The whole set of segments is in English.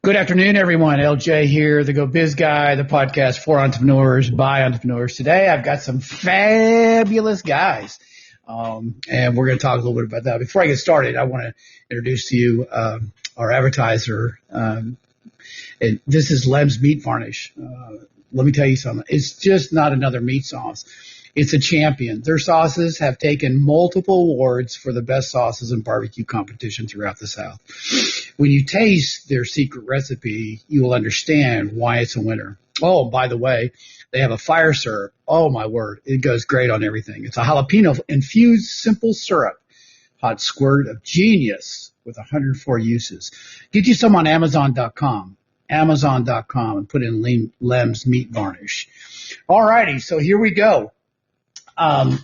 Good afternoon, everyone. LJ here, the Go Biz Guy, the podcast for entrepreneurs, by entrepreneurs. Today, I've got some fabulous guys, and we're going to talk a little bit about that. Before I get started, I want to introduce to you our advertiser. And this is Lem's Meat Varnish. Let me tell you something. It's just not another meat sauce. It's a champion. Their sauces have taken multiple awards for the best sauces in barbecue competition throughout the South. When you taste their secret recipe, you will understand why it's a winner. Oh, by the way, they have a fire syrup. Oh, my word. It goes great on everything. It's a jalapeno infused simple syrup. Hot squirt of genius with 104 uses. Get you some on Amazon.com. Amazon.com and put in Lem's Meat Varnish. All righty. So here we go.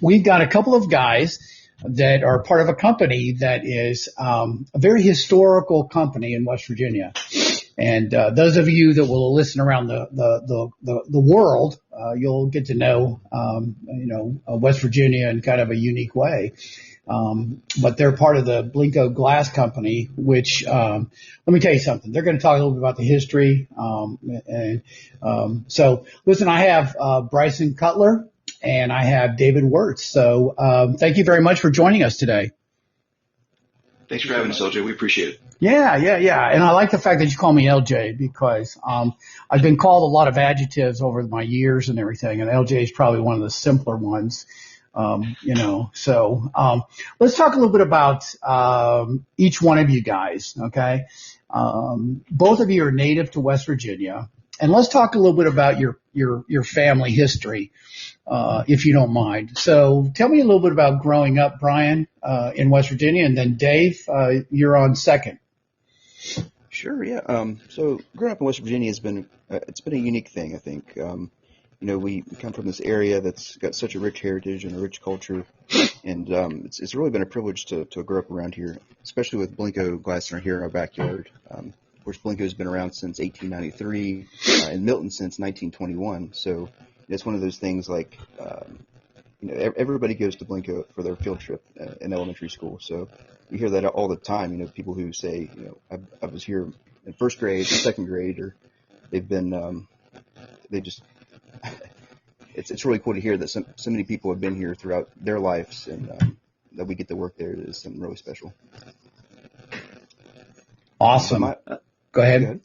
We've got a couple of guys that are part of a company that is a very historical company in West Virginia. And those of you that will listen around the world, you'll get to know, West Virginia in kind of a unique way. But they're part of the Blinko Glass Company, which, let me tell you something. They're going to talk a little bit about the history. So listen, I have Bryson Cutler. And I have David Wirtz. So thank you very much for joining us today. Thanks for having us, LJ. We appreciate it. Yeah. And I like the fact that you call me LJ because I've been called a lot of adjectives over my years and everything, and LJ is probably one of the simpler ones. So let's talk a little bit about each one of you guys, okay? Both of you are native to West Virginia. And let's talk a little bit about your family history, if you don't mind. So tell me a little bit about growing up, Brian, in West Virginia, and then Dave, you're on second. Sure, yeah. So growing up in West Virginia has been it's been a unique thing, I think. We come from this area that's got such a rich heritage and a rich culture, and it's really been a privilege to grow up around here, especially with Blinko Glass here in our backyard. Of course, Blinko's been around since 1893, and Milton since 1921. So it's one of those things like, everybody goes to Blinko for their field trip in elementary school. So we hear that all the time. People who say, I was here in first grade, or second grade, or they've been, it's really cool to hear that so many people have been here throughout their lives, and that we get to work there is something really special. Awesome. Go ahead.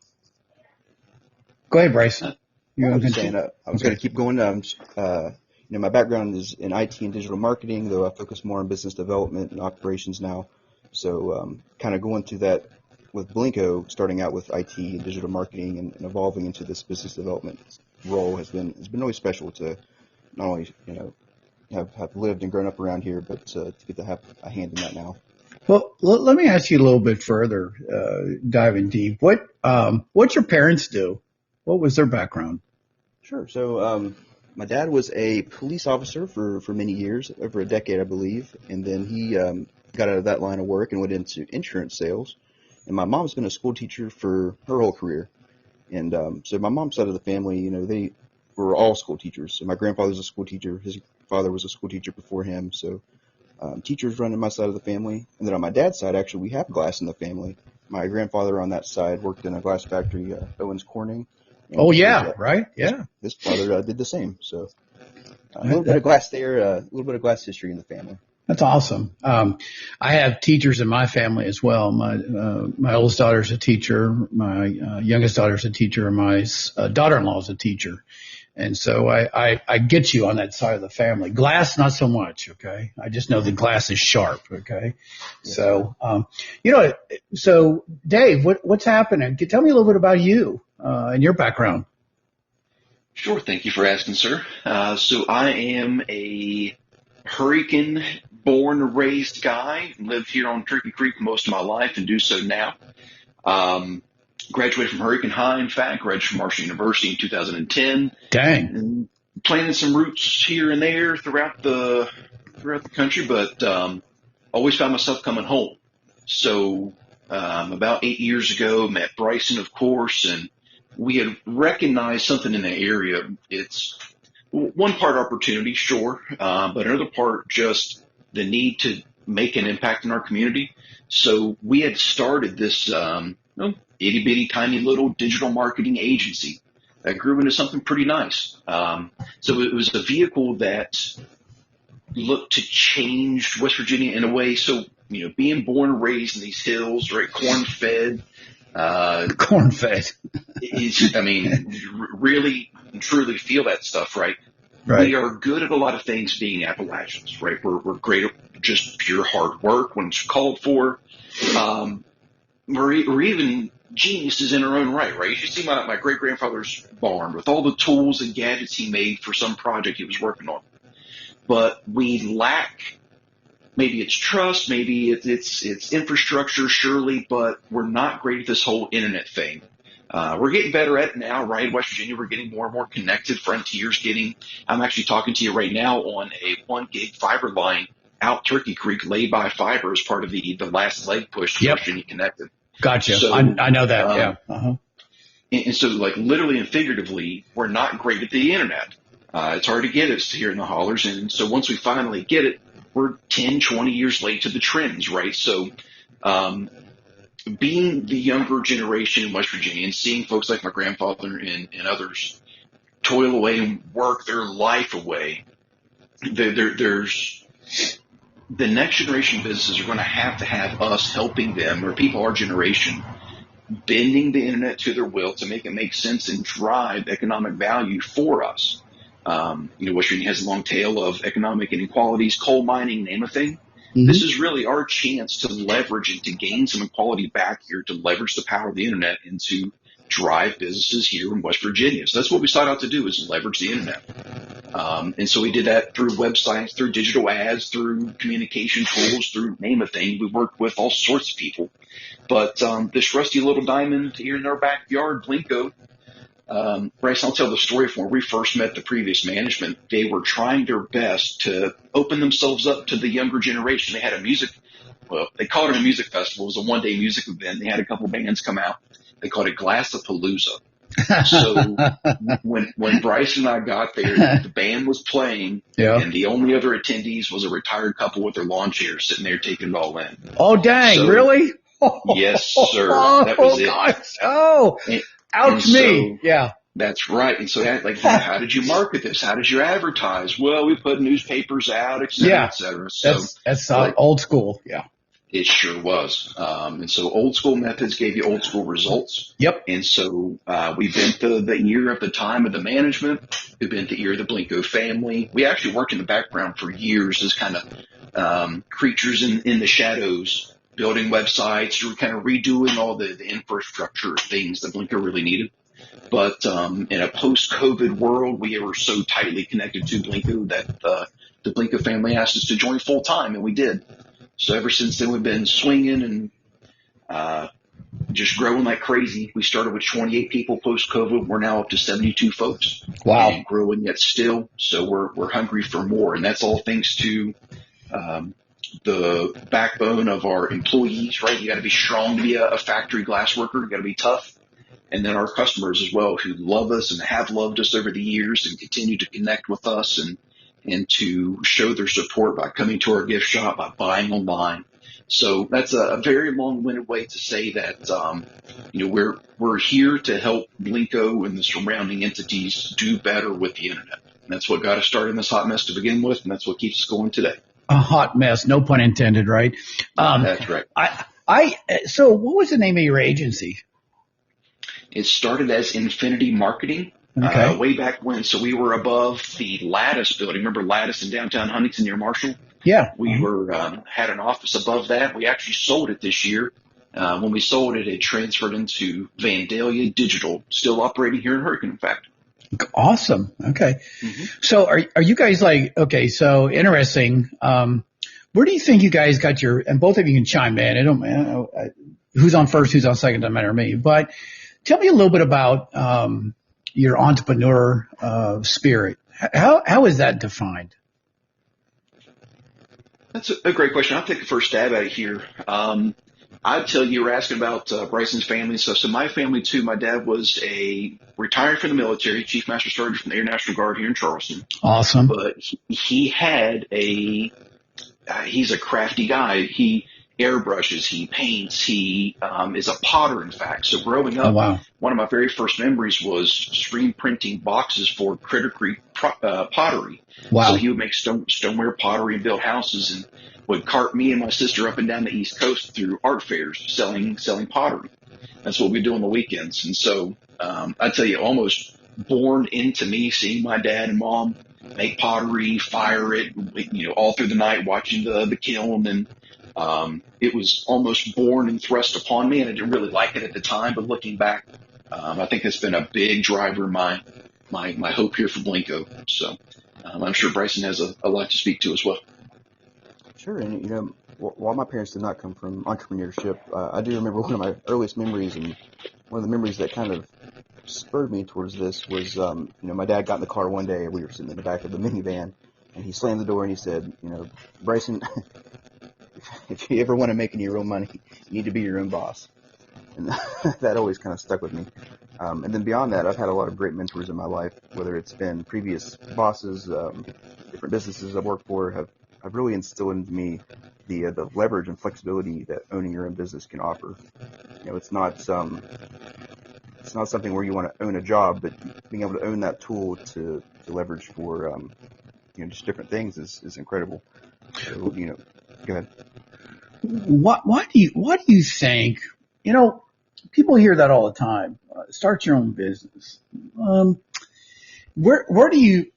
Go ahead, Bryson. I was going to keep going. My background is in IT and digital marketing, though I focus more on business development and operations now. So kind of going through that with Blinko, starting out with IT and digital marketing and evolving into this business development role has been really special to not only have lived and grown up around here, but to get to have a hand in that now. Well, let me ask you a little bit further, diving deep. What'd your parents do? What was their background? Sure. So my dad was a police officer for many years, over a decade, I believe, and then he got out of that line of work and went into insurance sales. And my mom's been a school teacher for her whole career. And so my mom's side of the family, they were all school teachers. So my grandfather's a school teacher. His father was a school teacher before him. So teachers run in my side of the family. And then on my dad's side, actually, we have glass in the family. My grandfather on that side worked in a glass factory, Owens Corning. Right? Yeah. His father did the same. So a little bit of glass there, a little bit of glass history in the family. That's awesome. I have teachers in my family as well. My oldest daughter's a teacher. My youngest daughter's a teacher. And my daughter-in-law is a teacher. And so I get you on that side of the family. Glass, not so much, okay? I just know the glass is sharp, okay? Yeah. So, so Dave, what's happening? Tell me a little bit about you and your background. Sure. Thank you for asking, sir. So I am a Hurricane-born and raised guy. Lived here on Turkey Creek most of my life and do so now. Graduated from Hurricane High, in fact. Graduated from Marshall University in 2010. Dang. And planted some roots here and there throughout the country, but always found myself coming home. So about 8 years ago, met Bryson, of course, and we had recognized something in the area. It's one part opportunity, sure, but another part just the need to make an impact in our community. So we had started this itty bitty tiny little digital marketing agency that grew into something pretty nice. So it was a vehicle that looked to change West Virginia in a way. So, being born and raised in these hills, right, corn-fed, Corn-fed. really and truly feel that stuff, right? Right. We are good at a lot of things being Appalachians, right? We're great at just pure hard work when it's called for. We're even geniuses in our own right? You should see my great-grandfather's barn with all the tools and gadgets he made for some project he was working on. But we lack, maybe it's trust, maybe it's infrastructure, surely, but we're not great at this whole internet thing. We're getting better at it now, right? West Virginia, we're getting more and more connected. Frontier's I'm actually talking to you right now on a 1 gig fiber line out Turkey Creek laid by fiber as part of the last leg push to West Virginia Connected. Gotcha. So, I know that. Yeah. Uh-huh. And so, like, literally and figuratively, we're not great at the internet. It's hard to get us here in the hollers. And so once we finally get it, we're 10, 20 years late to the trends, right? So, being the younger generation in West Virginia and seeing folks like my grandfather and others toil away and work their life away, there's the next generation of businesses are going to have us helping them, or people our generation, bending the internet to their will to make it make sense and drive economic value for us. West Virginia has a long tail of economic inequalities, coal mining, name a thing. Mm-hmm. This is really our chance to leverage and to gain some equality back here, to leverage the power of the internet and to drive businesses here in West Virginia. So that's what we sought out to do, is leverage the internet. And so we did that through websites, through digital ads, through communication tools, through name a thing. We worked with all sorts of people. But this rusty little diamond here in our backyard, Blinko, Bryce, I'll tell the story from where we first met the previous management. They were trying their best to open themselves up to the younger generation. They had they called it a music festival. It was a one-day music event. They had a couple bands come out. They called it Glass-a-Palooza. So when Bryce and I got there, the band was playing, and the only other attendees was a retired couple with their lawn chairs sitting there taking it all in. Oh, dang, so, really? Yes, sir. That was it. Gosh. Oh, ouch me. Yeah. That's right. And so, how did you market this? How did you advertise? Well, we put newspapers out, et cetera, et cetera. So that's old school. Yeah. It sure was. And so old school methods gave you old school results. Yep. And so we bent the ear of the time of the management. We bent the ear of the Blinko family. We actually worked in the background for years as kind of creatures in the shadows, building websites, or kind of redoing all the infrastructure things that Blinko really needed. But in a post-COVID world, we were so tightly connected to Blinko that the Blinko family asked us to join full-time, and we did. So ever since then, we've been swinging and just growing like crazy. We started with 28 people post-COVID. We're now up to 72 folks. Wow. And growing yet still. So we're hungry for more. And that's all thanks to the backbone of our employees, right? You got to be strong to be a factory glass worker. You got to be tough. And then our customers as well, who love us and have loved us over the years and continue to connect with us and to show their support by coming to our gift shop, by buying online. So that's a very long-winded way to say that, we're here to help Blinko and the surrounding entities do better with the internet. And that's what got us started in this hot mess to begin with, and that's what keeps us going today. A hot mess, no pun intended, right? That's right. So what was the name of your agency? It started as Infinity Marketing. Okay. Way back when. So we were above the Lattice building. Remember Lattice in downtown Huntington near Marshall? Yeah. We had an office above that. We actually sold it this year. When we sold it, it transferred into Vandalia Digital, still operating here in Hurricane, in fact. Awesome. Okay. Mm-hmm. So are you guys so interesting. Where do you think you guys got and both of you can chime in. I don't who's on first, who's on second, doesn't matter to me. But tell me a little bit about your entrepreneur spirit. How is that defined? That's a great question. I'll take the first stab at it here. I'd tell you were asking about Bryson's family and stuff. So my family, too, my dad was retired from the military, Chief Master Sergeant from the Air National Guard here in Charleston. Awesome. But he had he's a crafty guy. airbrushes, he paints, he is a potter, in fact. So growing Oh, up, wow. one of my very first memories was screen printing boxes for Critter Creek pottery. Wow. So he would make stoneware pottery and build houses, and would cart me and my sister up and down the East Coast through art fairs selling pottery. That's what we do on the weekends. And so I tell you, almost born into me seeing my dad and mom make pottery, fire it, all through the night, watching the kiln. And it was almost born and thrust upon me, and I didn't really like it at the time. But looking back, I think it's been a big driver in my hope here for Blinko. So I'm sure Bryson has a lot to speak to as well. Sure, and while my parents did not come from entrepreneurship, I do remember one of my earliest memories, and one of the memories that kind of spurred me towards this was, my dad got in the car one day, and we were sitting in the back of the minivan, and he slammed the door and he said, Bryson, if you ever want to make any real money, you need to be your own boss. And that always kind of stuck with me. And then beyond that, I've had a lot of great mentors in my life, whether it's been previous bosses, different businesses I've worked for, have really instilled into me the leverage and flexibility that owning your own business can offer. It's not something where you want to own a job, but being able to own that tool to leverage for just different things is incredible. So, go ahead. Why do you think, people hear that all the time, start your own business. Where do you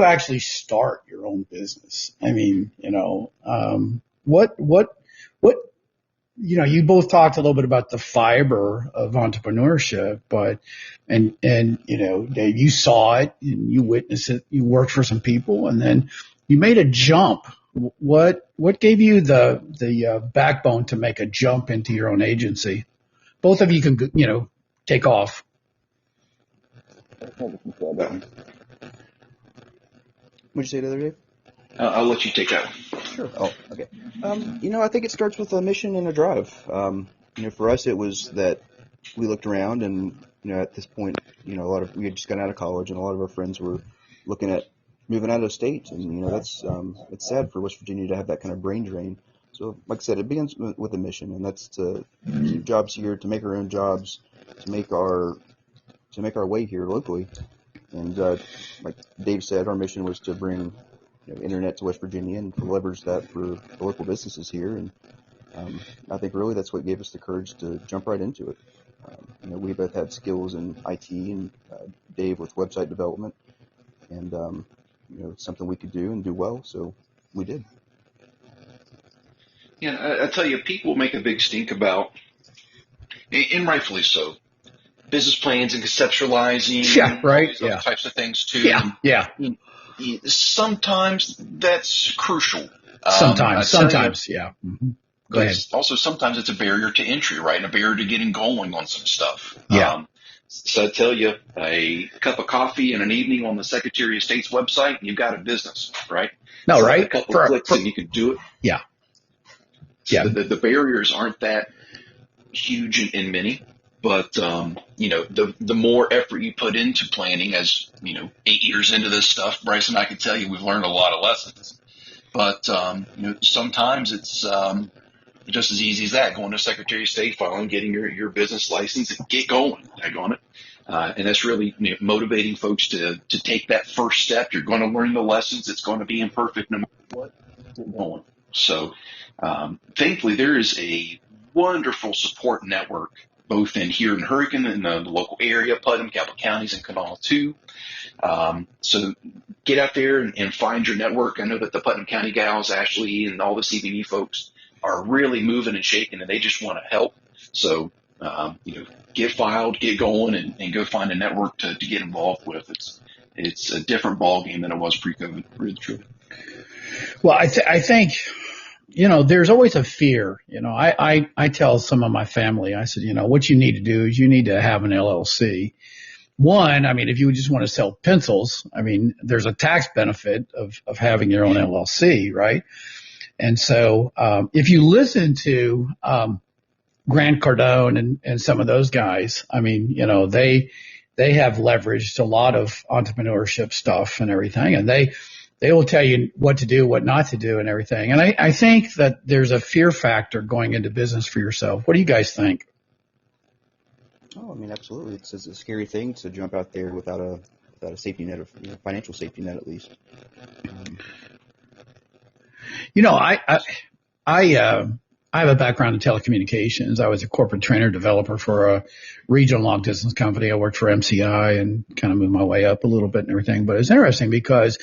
actually start your own business? I mean, what you both talked a little bit about the fiber of entrepreneurship, and Dave, you saw it and you witnessed it, you worked for some people, and then you made a jump. What gave you the backbone to make a jump into your own agency? Both of you can, take off. What'd you say the other day? I'll let you take that one. Sure. Oh, okay. I think it starts with a mission and a drive. For us, it was that we looked around, and at this point, we had just gotten out of college, and a lot of our friends were looking at moving out of state, and that's it's sad for West Virginia to have that kind of brain drain. So, like I said, it begins with a mission, and that's to keep jobs here, to make our own jobs, to make our way here locally. And like Dave said, our mission was to bring internet to West Virginia and to leverage that for the local businesses here. And I think really that's what gave us the courage to jump right into it. We both had skills in IT, and Dave with website development, and something we could do and do well, so we did. Yeah, I tell you, people make a big stink about, and rightfully so, business plans and conceptualizing. Yeah, right. All these other types of things too. Yeah. Sometimes that's crucial. Sometimes, yeah. Mm-hmm. Go ahead. Also, sometimes it's a barrier to entry, right? And a barrier to getting going on some stuff. Yeah. So I tell you, a cup of coffee and an evening on the Secretary of State's website, and you've got a business, right? No, so right? A couple of clicks and you can do it. Yeah. So Yeah. The barriers aren't that huge in many, but the more effort you put into planning, as 8 years into this stuff, Bryson, I can tell you we've learned a lot of lessons. But sometimes it's just as easy as that, going to Secretary of State, filing, getting your business license, and get going on it. And that's really motivating folks to take that first step. You're going to learn the lessons. It's going to be imperfect no matter what. Get going. So thankfully, there is a wonderful support network, both here in Hurricane, in the local area, Putnam, Cabell counties, and Kanawha too. So get out there and find your network. I know that the Putnam County gals, Ashley, and all the CBD folks are really moving and shaking, and they just want to help. So, get filed, get going, and go find a network to get involved with. It's a different ballgame than it was pre-COVID, really truly. Well, I think, there's always a fear. I tell some of my family, I said, what you need to do is you need to have an LLC. One, I mean, if you just want to sell pencils, I mean, there's a tax benefit of having your own LLC, right? And so, if you listen to, Grant Cardone and some of those guys, I mean, they have leveraged a lot of entrepreneurship stuff and everything. And They will tell you what to do, what not to do, and everything. And I think that there's a fear factor going into business for yourself. What do you guys think? Oh, I mean, absolutely. It's a scary thing to jump out there without a safety net, of financial safety net at least. I have a background in telecommunications. I was a corporate trainer developer for a regional long distance company. I worked for MCI and kind of moved my way up a little bit and everything. But it's interesting because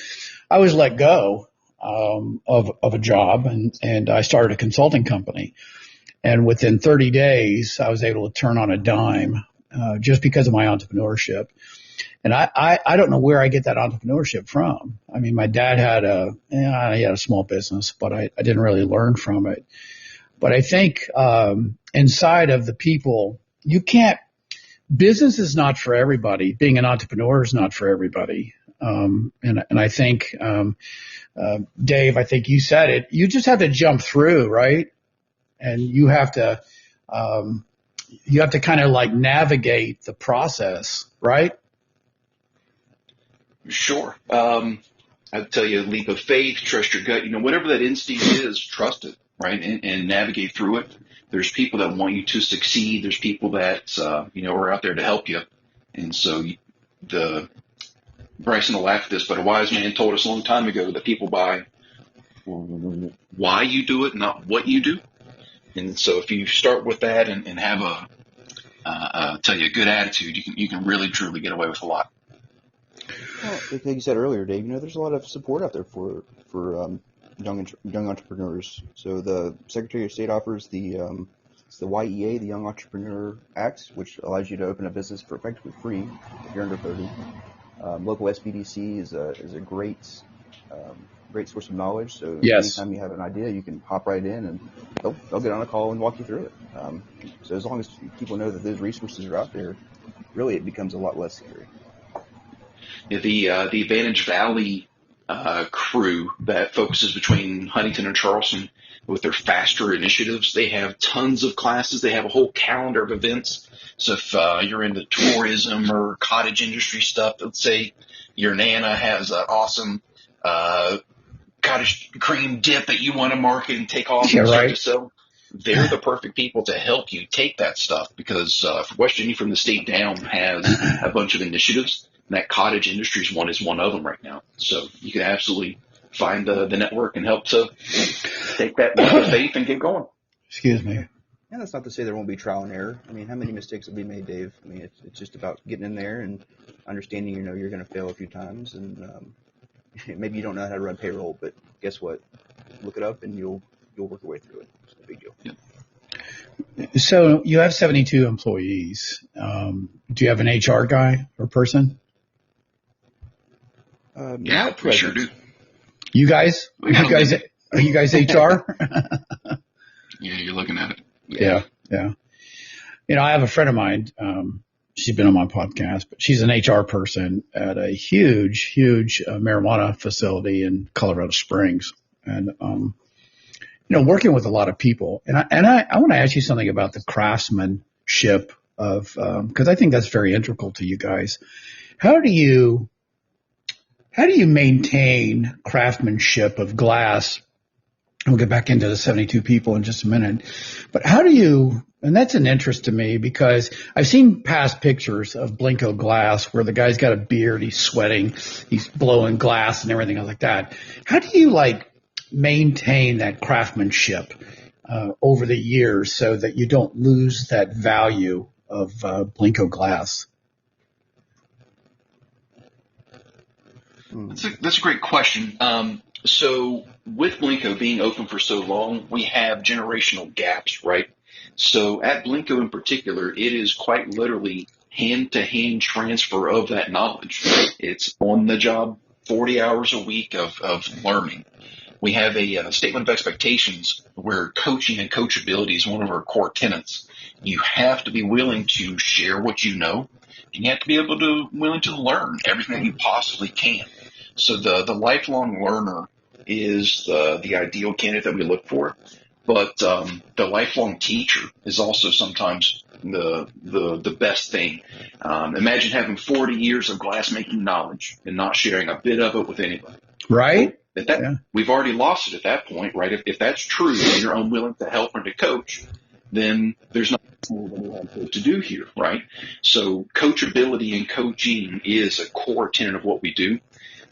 I was let go of a job and I started a consulting company. And within 30 days, I was able to turn on a dime just because of my entrepreneurship. And I don't know where I get that entrepreneurship from. I mean, my dad had he had a small business, but I didn't really learn from it. But I think inside of the people, business is not for everybody. Being an entrepreneur is not for everybody. And I think, Dave, I think you said it. You just have to jump through, right? And you have to kind of like navigate the process, right? Sure. I'd tell you, leap of faith, trust your gut. Whatever that instinct is, trust it, right? And navigate through it. There's people that want you to succeed. There's people that, are out there to help you. And so Bryson will laugh at this, but a wise man told us a long time ago that people buy why you do it, not what you do. And so if you start with that and have a good attitude, you can really truly get away with a lot. Well, like you said earlier, Dave, there's a lot of support out there for young entrepreneurs. So the Secretary of State offers it's the YEA, the Young Entrepreneur Act, which allows you to open a business for effectively free if you're under 30. Local SBDC is a great source of knowledge. So anytime you have an idea, you can hop right in and they'll get on a call and walk you through it. So as long as people know that those resources are out there, really it becomes a lot less scary. The Advantage Valley crew that focuses between Huntington and Charleston with their faster initiatives, they have tons of classes. They have a whole calendar of events. So if you're into tourism or cottage industry stuff, let's say your Nana has an awesome cottage cream dip that you want to market and take off and start to sell, they're the perfect people to help you take that stuff because West Virginia from the state down has a bunch of initiatives. And that cottage industries one is one of them right now. So you can absolutely find the network and help to take that leap of faith and get going. Excuse me. And that's not to say there won't be trial and error. I mean, how many mistakes will be made, Dave? I mean, it's just about getting in there and understanding, you're going to fail a few times. And maybe you don't know how to run payroll, but guess what? Look it up and you'll work your way through it. It's no big deal. Yeah. So you have 72 employees. Do you have an HR guy or person? Yeah, we sure do. You guys? Are you guys HR? Yeah, you're looking at it. Yeah. I have a friend of mine. She's been on my podcast, but she's an HR person at a huge marijuana facility in Colorado Springs, and working with a lot of people. And I want to ask you something about the craftsmanship of because I think that's very integral to you guys. How do you maintain craftsmanship of glass? We'll get back into the 72 people in just a minute. But how do you, and that's an interest to me because I've seen past pictures of Blinko glass where the guy's got a beard, he's sweating, he's blowing glass and everything like that. How do you maintain that craftsmanship over the years so that you don't lose that value of Blinko glass? That's a great question. So with Blinko being open for so long, we have generational gaps, right? So at Blinko in particular, it is quite literally hand-to-hand transfer of that knowledge. It's on the job, 40 hours a week of learning. We have a statement of expectations where coaching and coachability is one of our core tenets. You have to be willing to share what you know, and you have to be willing to learn everything that you possibly can. So the lifelong learner is the ideal candidate that we look for, but the lifelong teacher is also sometimes the best thing. Imagine having 40 years of glassmaking knowledge and not sharing a bit of it with anybody. Right? Yeah. we've already lost it at that point, right? If that's true and you're unwilling to help or to coach, then there's nothing more than we have to do here, right? So coachability and coaching is a core tenet of what we do.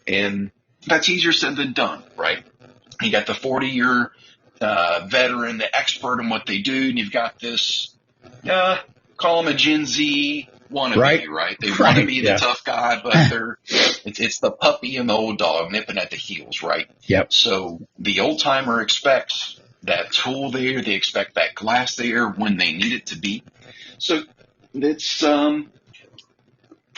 And that's easier said than done, right? You got the 40-year veteran, the expert in what they do, and you've got this, call them a Gen Z wannabe, right? They want to be the tough guy, but it's the puppy and the old dog nipping at the heels, right? Yep. So the old timer expects that tool there, they expect that glass there when they need it to be. So it's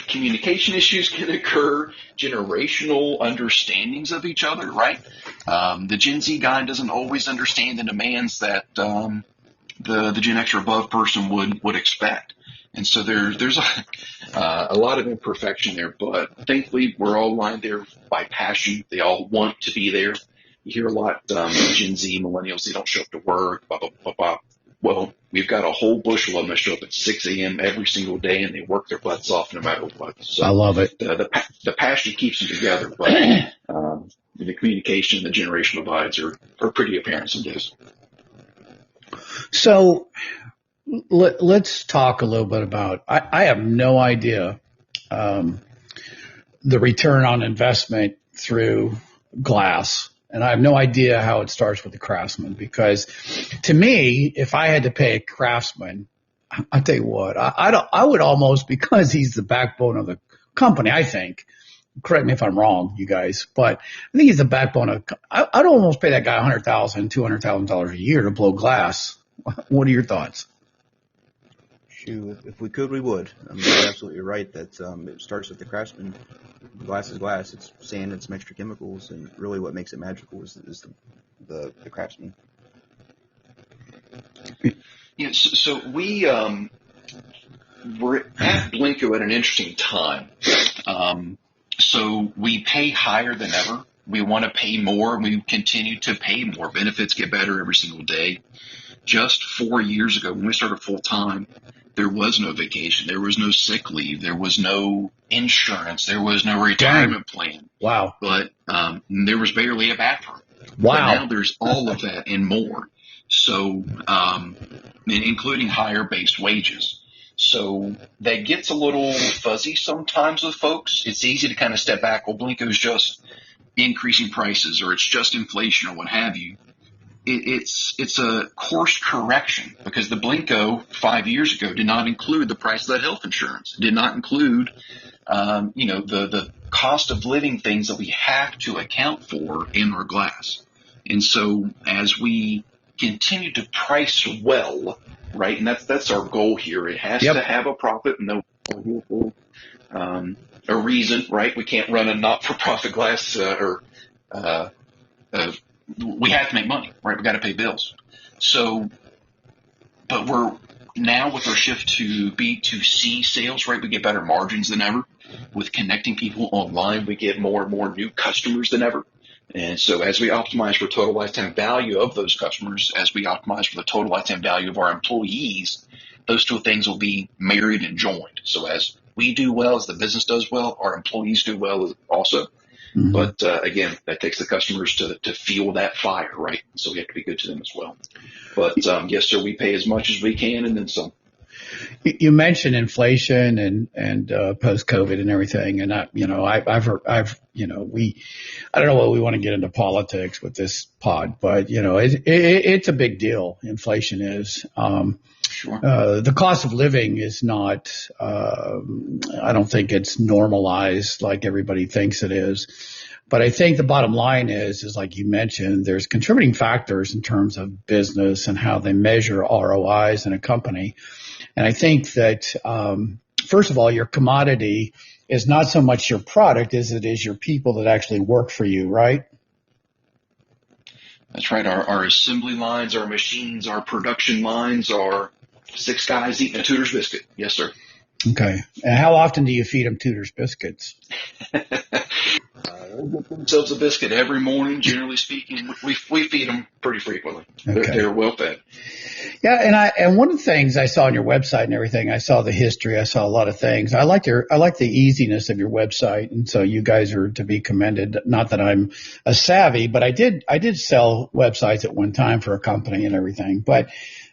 communication issues can occur, generational understandings of each other, right? The Gen Z guy doesn't always understand the demands that the Gen X or above person would expect. And so there's a lot of imperfection there, but thankfully we're all lined there by passion. They all want to be there. You hear a lot, Gen Z, millennials, they don't show up to work, blah, blah, blah, blah. Well, we've got a whole bushel of them that show up at 6 a.m. every single day, and they work their butts off no matter what. So I love it. The passion keeps them together, but the communication and the generational divides are pretty apparent some days. So let's talk a little bit about, I have no idea the return on investment through glass. And I have no idea how it starts with the craftsman, because to me, if I had to pay a craftsman, I'll tell you what, I would almost, because he's the backbone of the company, I think, correct me if I'm wrong, you guys, but I think he's the backbone of, I'd almost pay that guy $100,000, $200,000 a year to blow glass. What are your thoughts? Shoot, if we could, we would. I mean, you're absolutely right that it starts with the craftsman. Glass is glass. It's sand and some extra chemicals, and really what makes it magical is the craftsman. Yeah, so we're at Blinko at an interesting time. So we pay higher than ever. We want to pay more, and we continue to pay more. Benefits get better every single day. Just 4 years ago, when we started full time, there was no vacation, there was no sick leave, there was no insurance, there was no retirement plan. Wow. But there was barely a bathroom. Wow. But now there's all of that and more. So, including higher base wages. So that gets a little fuzzy sometimes with folks. It's easy to kind of step back. Well, Blinko's just increasing prices, or it's just inflation, or what have you. It's a course correction, because the Blinko 5 years ago did not include the price of that health insurance. It did not include, the cost of living things that we have to account for in our glass. And so as we continue to price well, right, and that's our goal here. It has to have a profit, no a reason, right? We can't run a not-for-profit glass we have to make money, right? We got to pay bills. So, but we're now with our shift to B2C sales, right? We get better margins than ever. With connecting people online, we get more and more new customers than ever. And so as we optimize for total lifetime value of those customers, as we optimize for the total lifetime value of our employees, those two things will be married and joined. So as we do well, as the business does well, our employees do well also. Mm-hmm. But again, that takes the customers to fuel that fire, right? So we have to be good to them as well. But yes, sir, we pay as much as we can, and then some. You mentioned inflation and post COVID and everything, and I don't know what we want to get into politics with this pod, but it's a big deal. Inflation is. Sure. The cost of living is not, I don't think it's normalized like everybody thinks it is. But I think the bottom line is like you mentioned, there's contributing factors in terms of business and how they measure ROIs in a company. And I think that, first of all, your commodity is not so much your product as it is your people that actually work for you, right? That's right. Our assembly lines, our machines, our production lines are 6 guys eating a Tudor's biscuit. Yes, sir. Okay. And how often do you feed them Tudor's biscuits? They get themselves a biscuit every morning, generally speaking. We feed them pretty frequently. Okay. They're well fed. Yeah, and one of the things I saw on your website and everything, I saw the history, I saw a lot of things. I like the easiness of your website, and so you guys are to be commended. Not that I'm a savvy, but I did sell websites at one time for a company and everything. But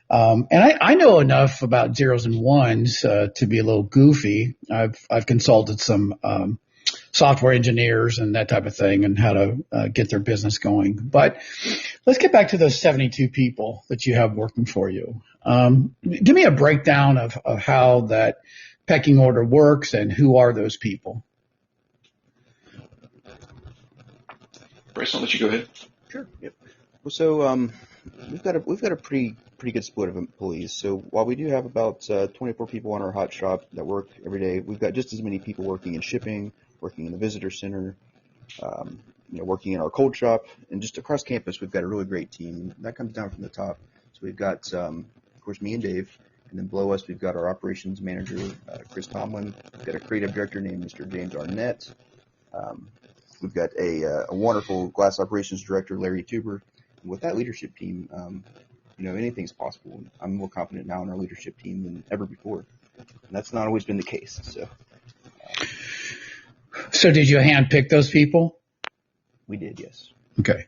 and I know enough about zeros and ones to be a little goofy. I've consulted some software engineers and that type of thing and how to get their business going. But let's get back to those 72 people that you have working for you. Give me a breakdown of how that pecking order works and who are those people. Bryce, I'll let you go ahead. Sure. Yep. Well, so we've got a pretty good split of employees. So while we do have about 24 people on our hot shop that work every day, we've got just as many people working in shipping, working in the visitor center, working in our cold shop, and just across campus, we've got a really great team. That comes down from the top. So we've got, of course, me and Dave, and then below us, we've got our operations manager, Chris Tomlin. We've got a creative director named Mr. James Arnett. We've got a wonderful glass operations director, Larry Tuber. And with that leadership team, anything's possible. I'm more confident now in our leadership team than ever before. And that's not always been the case. So did you handpick those people? We did, yes. Okay.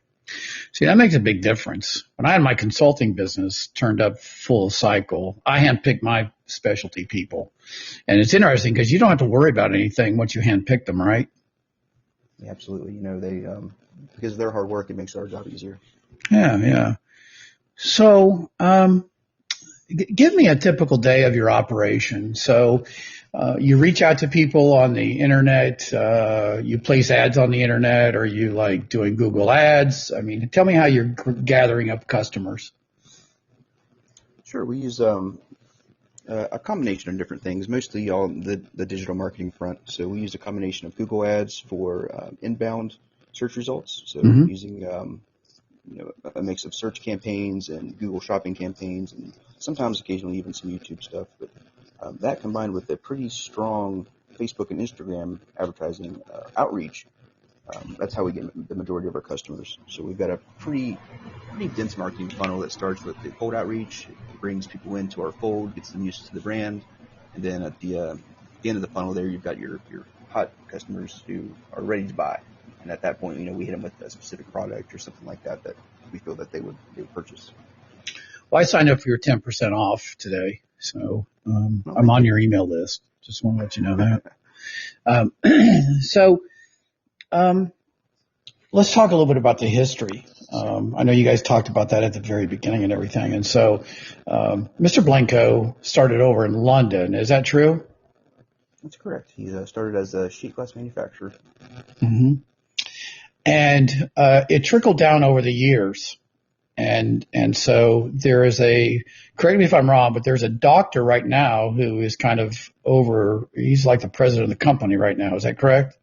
See, that makes a big difference. When I had my consulting business turned up full cycle, I handpicked my specialty people. And it's interesting because you don't have to worry about anything once you handpick them, right? Yeah, absolutely. They because of their hard work, it makes our job easier. Yeah. So, give me a typical day of your operation. So, you reach out to people on the internet, you place ads on the internet, or you like doing Google ads? I mean, tell me how you're gathering up customers. Sure. We use a combination of different things, mostly on the digital marketing front. So we use a combination of Google ads for inbound search results. So using a mix of search campaigns and Google shopping campaigns, and sometimes occasionally even some YouTube stuff. But that combined with a pretty strong Facebook and Instagram advertising outreach, that's how we get the majority of our customers. So we've got a pretty dense marketing funnel that starts with the cold outreach. It brings people into our fold, gets them used to the brand, and then at the end of the funnel there, you've got your hot customers who are ready to buy. And at that point, we hit them with a specific product or something like that we feel that they would purchase. Well, I signed up for your 10% off today, so I'm on your email list. Just want to let you know that. So let's talk a little bit about the history. I know you guys talked about that at the very beginning and everything. And so Mr. Blanco started over in London. Is that true? That's correct. He started as a sheet glass manufacturer. Mm-hmm. And it trickled down over the years. And so there is correct me if I'm wrong, but there's a doctor right now who is kind of he's like the president of the company right now. Is that correct?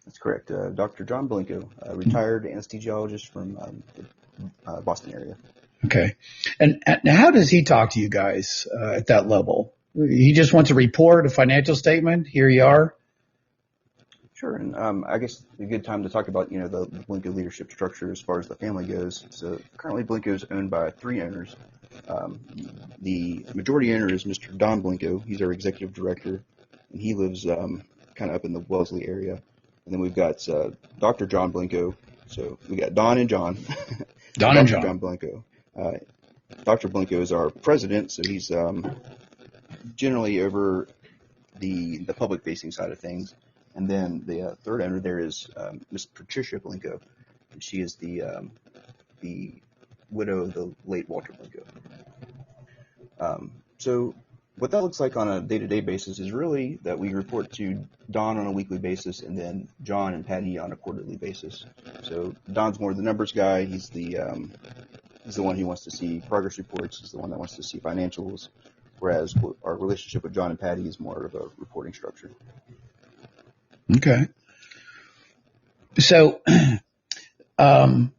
That's correct. Dr. John Blanco, retired anesthesiologist from the Boston area. Okay. And how does he talk to you guys at that level? He just wants a report, a financial statement. Here you are. Sure. And I guess a good time to talk about, the Blanco leadership structure as far as the family goes. So currently Blanco is owned by 3 owners. The majority owner is Mr. Don Blanco. He's our executive director, and he lives kind of up in the Wellesley area. And then we've got Dr. John Blanco. So we got Don and John. John Blanco. Dr. Blanco is our president, so he's generally over the public-facing side of things. And then the third owner there is Miss Patricia Blanco, and she is the widow of the late Walter Blanco. So what that looks like on a day-to-day basis is really that we report to Don on a weekly basis, and then John and Patty on a quarterly basis. So Don's more the numbers guy. He's the one who wants to see progress reports. He's the one that wants to see financials, whereas our relationship with John and Patty is more of a reporting structure. Okay. So, have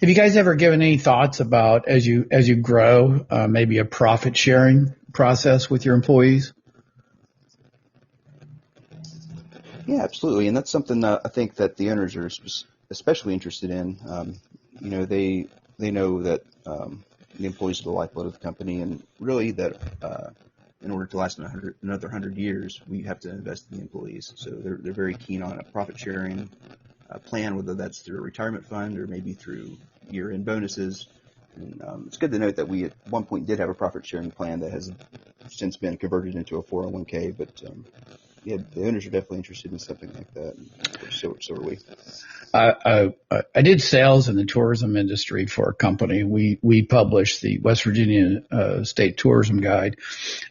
you guys ever given any thoughts about as you grow, maybe a profit sharing process with your employees? Yeah, absolutely, and that's something that I think that the owners are especially interested in. They know that the employees are the lifeblood of the company, and really that in order to last another 100 years, we have to invest in the employees. So they're very keen on a profit sharing plan, whether that's through a retirement fund or maybe through year-end bonuses. And it's good to note that we at one point did have a profit sharing plan that has since been converted into a 401k, but yeah, the owners are definitely interested in something like that. And so are we. I did sales in the tourism industry for a company. We published the West Virginia State Tourism Guide,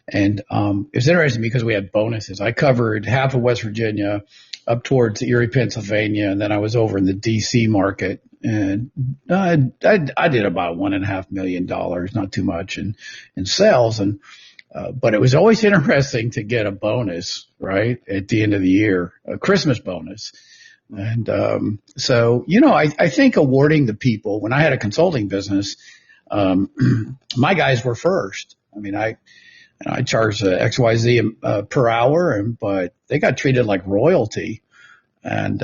and it was interesting because we had bonuses. I covered half of West Virginia up towards Erie, Pennsylvania, and then I was over in the D.C. market, and I did about $1.5 million, not too much, in sales, and but it was always interesting to get a bonus, right, at the end of the year, a Christmas bonus. And so, I think awarding the people, when I had a consulting business, my guys were first. I mean, I charged XYZ per hour, but they got treated like royalty. And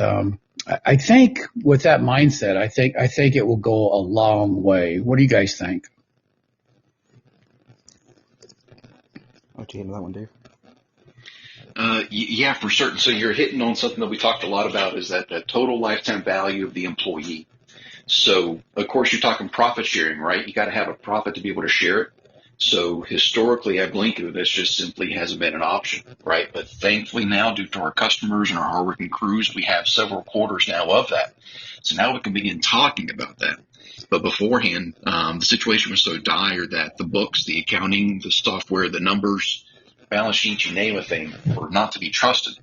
I think with that mindset, I think it will go a long way. What do you guys think? I'll take that one, Dave. Yeah, for certain. So you're hitting on something that we talked a lot about, is that the total lifetime value of the employee. So, of course, you're talking profit sharing, right? You got to have a profit to be able to share it. So historically at Blinko, this just simply hasn't been an option, right? But thankfully now, due to our customers and our hardworking crews, we have several quarters now of that. So now we can begin talking about that. But beforehand, the situation was so dire that the books, the accounting, the software, the numbers, balance sheets, you name a thing, were not to be trusted.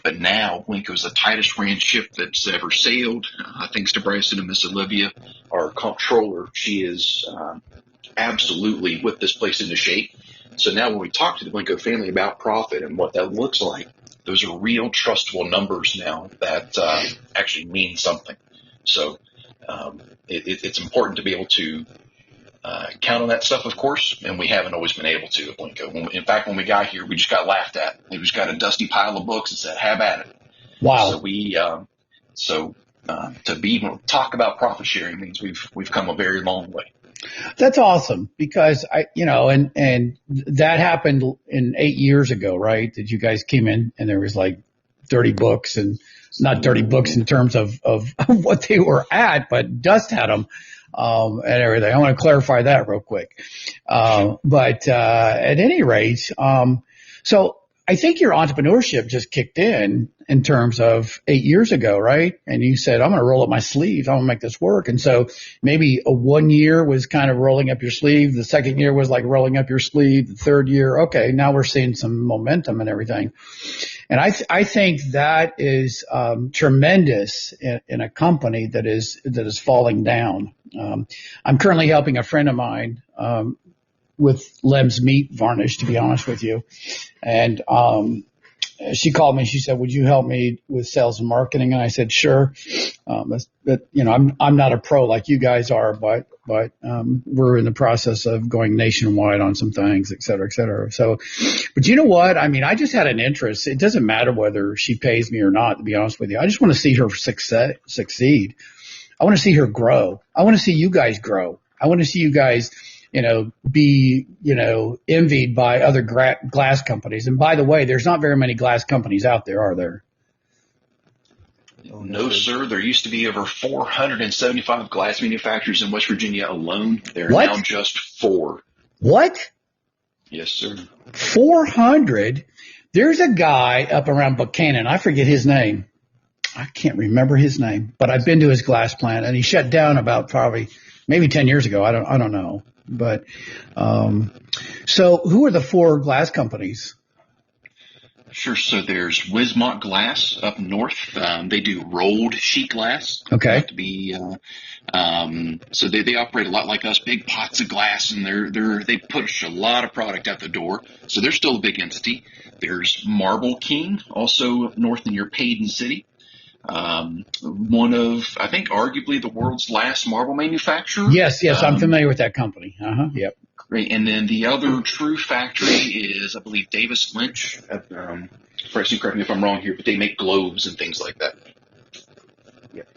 But now Blinko is the tightest ran ship that's ever sailed. Thanks to Bryson and Miss Olivia, our comptroller, she is absolutely whipped this place into shape. So now when we talk to the Blinko family about profit and what that looks like, those are real trustable numbers now that actually mean something. So it's important to be able to count on that stuff, of course, and we haven't always been able to at Blinko. In fact, when we got here, we just got laughed at. We just got a dusty pile of books and said, have at it. Wow. So to be able to talk about profit sharing means we've come a very long way. That's awesome, because and that happened in 8 years ago, right? That you guys came in and there was like 30 books, and not 30 books in terms of what they were at, but Dust had them. And everything. I want to clarify that real quick. But at any rate, so I think your entrepreneurship just kicked in terms of 8 years ago, right? And you said, I'm going to roll up my sleeves. I'm going to make this work. And so maybe 1 year was kind of rolling up your sleeve. The second year was like rolling up your sleeve. The third year, okay, now we're seeing some momentum and everything. And I think that is tremendous in a company that is falling down. I'm currently helping a friend of mine with Lem's Meat Varnish, to be honest with you. And she called me and she said, would you help me with sales and marketing? And I said, sure. I'm not a pro like you guys are, but we're in the process of going nationwide on some things, et cetera, et cetera. So, but you know what? I mean, I just had an interest. It doesn't matter whether she pays me or not, to be honest with you. I just want to see her succeed. I want to see her grow. I want to see you guys grow. I want to see you guys, be, envied by other glass companies. And by the way, there's not very many glass companies out there, are there? No, sir. There used to be over 475 glass manufacturers in West Virginia alone. There are now just 4. What? Yes, sir. 400? There's a guy up around Buchanan. I forget his name. I can't remember his name, but I've been to his glass plant, and he shut down about maybe 10 years ago. I don't know. But so who are the 4 glass companies? Sure. So there's Wismont Glass up north. They do rolled sheet glass. Okay. So they operate a lot like us, big pots of glass, and they push a lot of product out the door. So they're still a big entity. There's Marble King, also up north near Paden City. One of, I think, arguably the world's last marble manufacturer. Yes, I'm familiar with that company. Yep. Great. And then the other true factory is, I believe, Davis Lynch. Preston, correct me if I'm wrong here, but they make globes and things like that. Yep.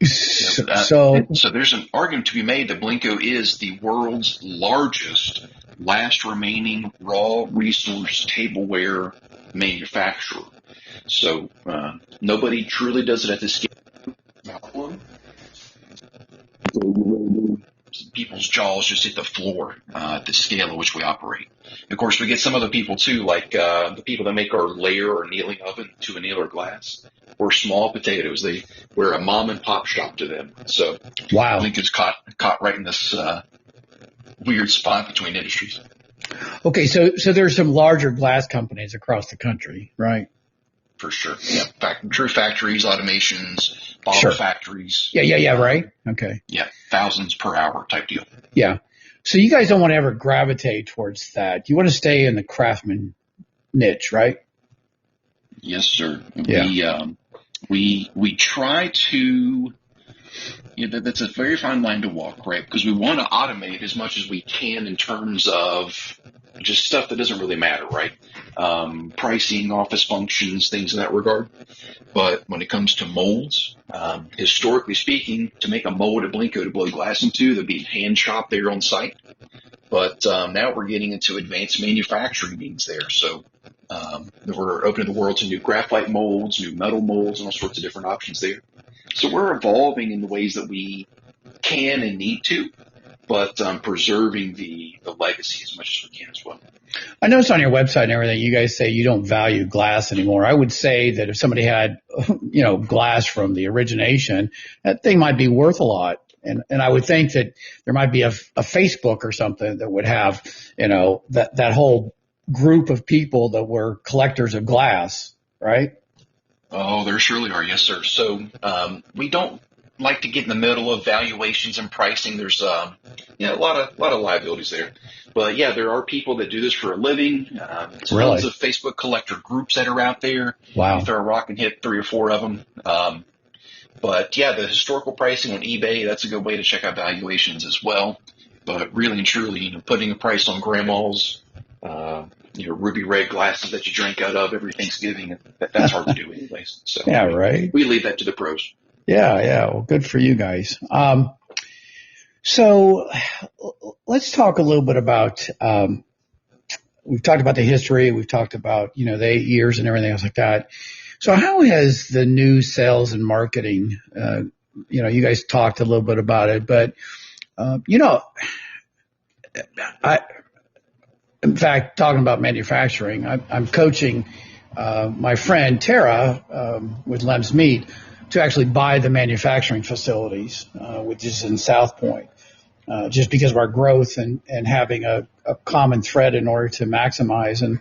So there's an argument to be made that Blinko is the world's largest last remaining raw resource tableware manufacturer. So nobody truly does it at this scale. People's jaws just hit the floor at the scale at which we operate. Of course, we get some other people too, like the people that make our layer or annealing oven to anneal our glass. We're small potatoes. We're a mom and pop shop to them. So wow. Lincoln's caught right in this weird spot between industries. Okay, so there's some larger glass companies across the country, right? For sure. Yeah. True factories, automations, bottle factories. Yeah, right? Okay. Yeah, thousands per hour type deal. Yeah. So you guys don't want to ever gravitate towards that. You want to stay in the craftsman niche, right? Yes, sir. Yeah. We try to, that's a very fine line to walk, right? Because we want to automate as much as we can in terms of just stuff that doesn't really matter, right? Pricing, office functions, things in that regard. But when it comes to molds, historically speaking, to make a mold at Blinko to blow glass into, there'd be hand shop there on site. But now we're getting into advanced manufacturing needs there. So we're opening the world to new graphite molds, new metal molds, and all sorts of different options there. So we're evolving in the ways that we can and need to, but preserving the legacy as much as we can as well. I noticed on your website and everything, you guys say you don't value glass anymore. I would say that if somebody had, glass from the origination, that thing might be worth a lot. And I would think that there might be a Facebook or something that would have, that whole group of people that were collectors of glass, right? Oh, there surely are. Yes, sir. So we don't like to get in the middle of valuations and pricing. There's a lot of liabilities there. But yeah, there are people that do this for a living. Tons of Facebook collector groups that are out there. Wow. You throw a rock and hit 3 or 4 of them. But yeah, the historical pricing on eBay, that's a good way to check out valuations as well. But really and truly, putting a price on grandma's, ruby red glasses that you drink out of every Thanksgiving, that's hard to do anyways. So yeah, right. We leave that to the pros. Yeah. Well, good for you guys. So let's talk a little bit about, we've talked about the history. We've talked about, the 8 years and everything else like that. So how has the new sales and marketing, you guys talked a little bit about it, but, in fact, talking about manufacturing, I'm coaching my friend Tara with Lem's Meat to actually buy the manufacturing facilities, which is in South Point, just because of our growth and having a common thread in order to maximize. And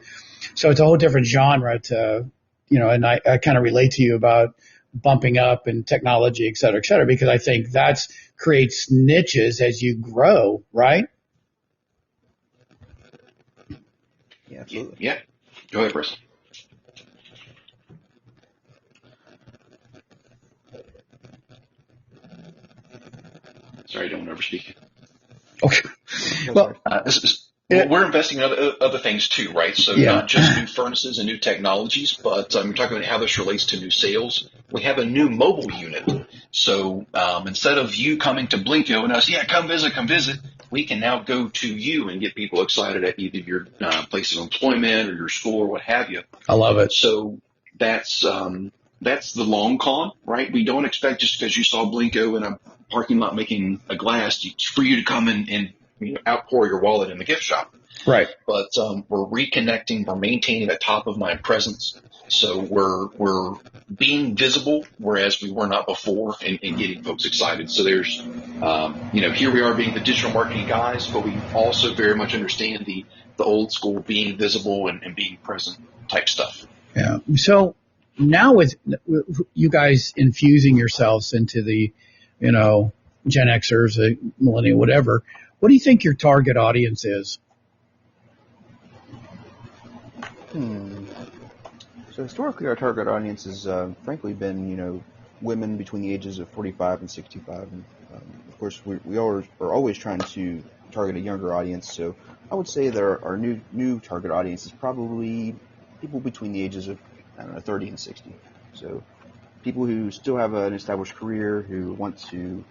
so it's a whole different genre to, and I kind of relate to you about bumping up and technology, et cetera, because I think that creates niches as you grow, right? Yeah, absolutely. Yeah. Go ahead, Chris. Sorry, I don't want to overspeak. Okay. Well, we're investing in other things too, right? So not just new furnaces and new technologies, but we're talking about how this relates to new sales. We have a new mobile unit. So instead of you coming to Blinko and us, come visit, we can now go to you and get people excited at either your place of employment or your school or what have you. I love it. So that's the long con, right? We don't expect just because you saw Blinko in a parking lot making a glass for you to come and outpour your wallet in the gift shop. Right. But we're reconnecting, we're maintaining a top of mind presence. So we're being visible, whereas we were not before, and getting folks excited. So there's, here we are being the digital marketing guys, but we also very much understand the old school being visible and being present type stuff. Yeah. So now with you guys infusing yourselves into the, Gen Xers, millennial, whatever, what do you think your target audience is? So historically, our target audience has, frankly, been, women between the ages of 45 and 65. And, of course, we are always trying to target a younger audience. So I would say that our new target audience is probably people between the ages of, 30 and 60. So people who still have an established career, who want to,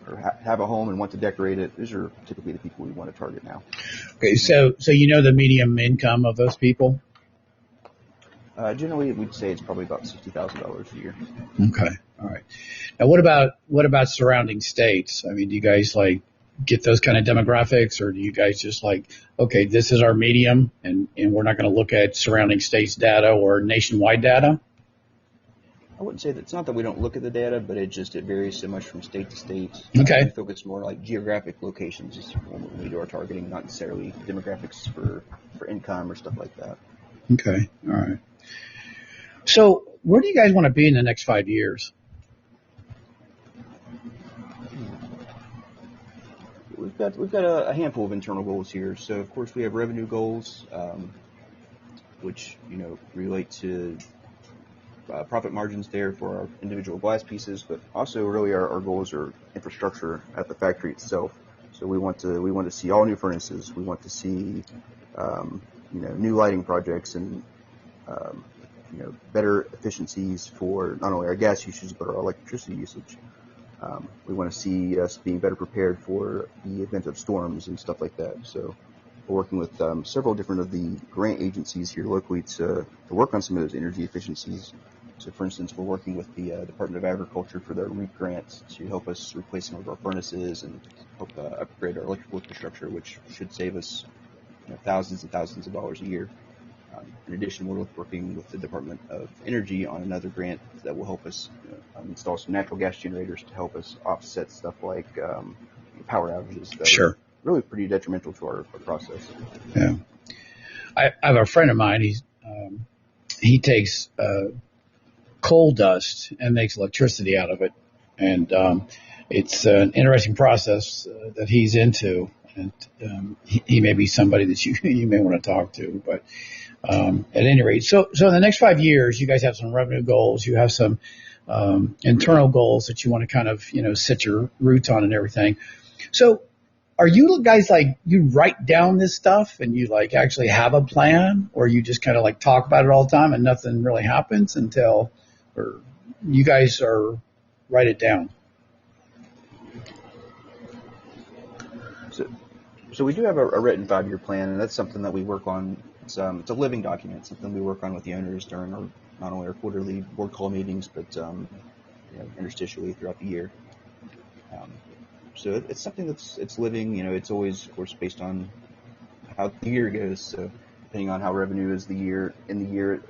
or have a home and want to decorate it. Those are typically the people we want to target now. Okay, so the medium income of those people? Generally, we'd say it's probably about $60,000 a year. Okay, all right. Now, what about surrounding states? I mean, do you guys get those kind of demographics, or do you guys just okay, this is our medium, and we're not going to look at surrounding states data or nationwide data? I wouldn't say that it's not that we don't look at the data, but it varies so much from state to state. Okay. We focus more geographic locations is when we do our targeting, not necessarily demographics for income or stuff like that. Okay, all right. So where do you guys want to be in the next 5 years? We've got a handful of internal goals here. So of course we have revenue goals, which relate to profit margins there for our individual glass pieces, but also really our goals are infrastructure at the factory itself. So we want to see all new furnaces. We want to see new lighting projects and better efficiencies for not only our gas usage but our electricity usage. We want to see us being better prepared for the event of storms and stuff like that. So we're working with several different of the grant agencies here locally to work on some of those energy efficiencies. So, for instance, we're working with the Department of Agriculture for their REAP grant to help us replace some of our furnaces and help upgrade our electrical infrastructure, which should save us thousands and thousands of dollars a year. In addition, we're working with the Department of Energy on another grant that will help us install some natural gas generators to help us offset stuff like power outages that Sure. are really pretty detrimental to our process. Yeah. I have a friend of mine. He takes coal dust and makes electricity out of it, and it's an interesting process that he's into. And he may be somebody that you may want to talk to, but at any rate, so in the next 5 years, you guys have some revenue goals, you have some internal goals that you want to kind of set your roots on and everything. So are you guys you write down this stuff and you actually have a plan, or you just kind of talk about it all the time and nothing really happens until, or you guys write it down? So we do have a written 5-year plan, and that's something that we work on. It's a living document, something we work on with the owners during not only our quarterly board call meetings, but interstitially throughout the year. So it's something it's living. It's always, of course, based on how the year goes. So depending on how revenue is in the year,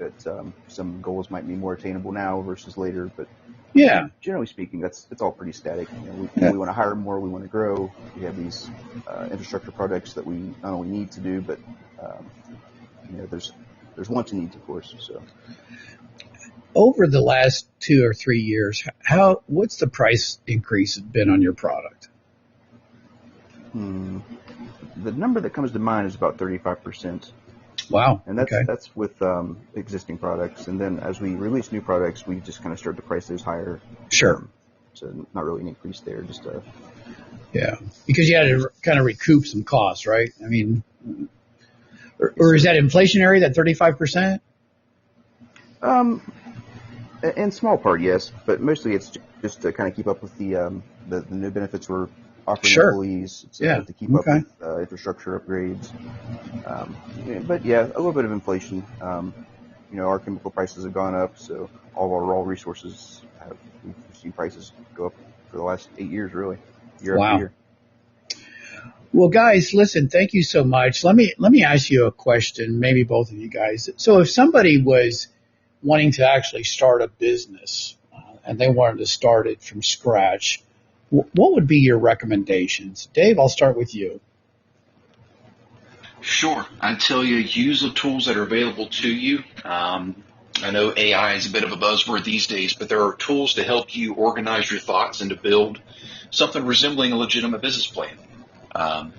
some goals might be more attainable now versus later. But yeah, generally speaking, it's all pretty static. We want to hire more, we want to grow. We have these infrastructure projects that we not only need to do, but there's want and needs, of course. So over the last 2 or 3 years, what's the price increase been on your product? The number that comes to mind is about 35%. Wow. And that's with existing products. And then as we release new products, we just kind of start to price those higher. Sure. So not really an increase there, just yeah, because you had to kind of recoup some costs, right? I mean, or is that inflationary, that 35%? In small part, yes, but mostly it's just to kind of keep up with the new benefits we're offering employees. It's to keep up with infrastructure upgrades. But yeah, a little bit of inflation. Our chemical prices have gone up, so all of our raw resources we've seen prices go up for the last 8 years, really, year after year. Well, guys, listen, thank you so much. Let me ask you a question, maybe both of you guys. So if somebody was wanting to actually start a business and they wanted to start it from scratch, what would be your recommendations? Dave, I'll start with you. Sure. I'd tell you, use the tools that are available to you. I know AI is a bit of a buzzword these days, but there are tools to help you organize your thoughts and to build something resembling a legitimate business plan.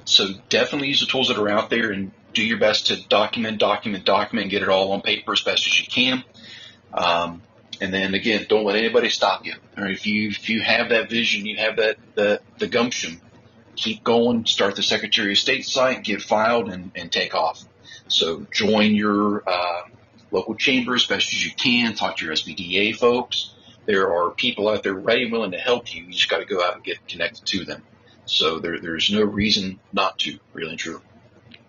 So definitely use the tools that are out there and do your best to document, and get it all on paper as best as you can. And then again, don't let anybody stop you. Or if you have that vision, you have the gumption, keep going, start the Secretary of State site, get filed, and take off. So join your local chamber as best as you can, talk to your SBDA folks, there are people out there ready and willing to help you. You just got to go out and get connected to them. So there's no reason not to, really and truly.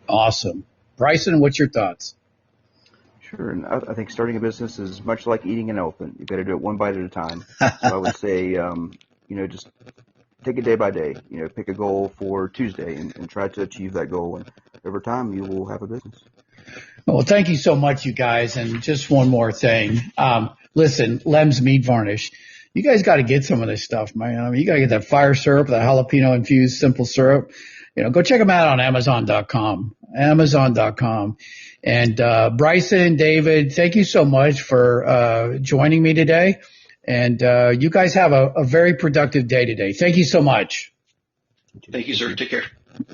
Awesome. Bryson, what's your thoughts? Sure, and I think starting a business is much like eating an elephant. You've got to do it one bite at a time. So I would say, just take it day by day. Pick a goal for Tuesday and try to achieve that goal. And over time, you will have a business. Well, thank you so much, you guys. And just one more thing. Listen, Lem's Meat Varnish. You guys got to get some of this stuff, man. I mean, you got to get that fire syrup, that jalapeno infused simple syrup. Go check them out on Amazon.com. Amazon.com. And Bryson, David, thank you so much for joining me today. And you guys have a very productive day today. Thank you so much. Thank you, sir. Take care.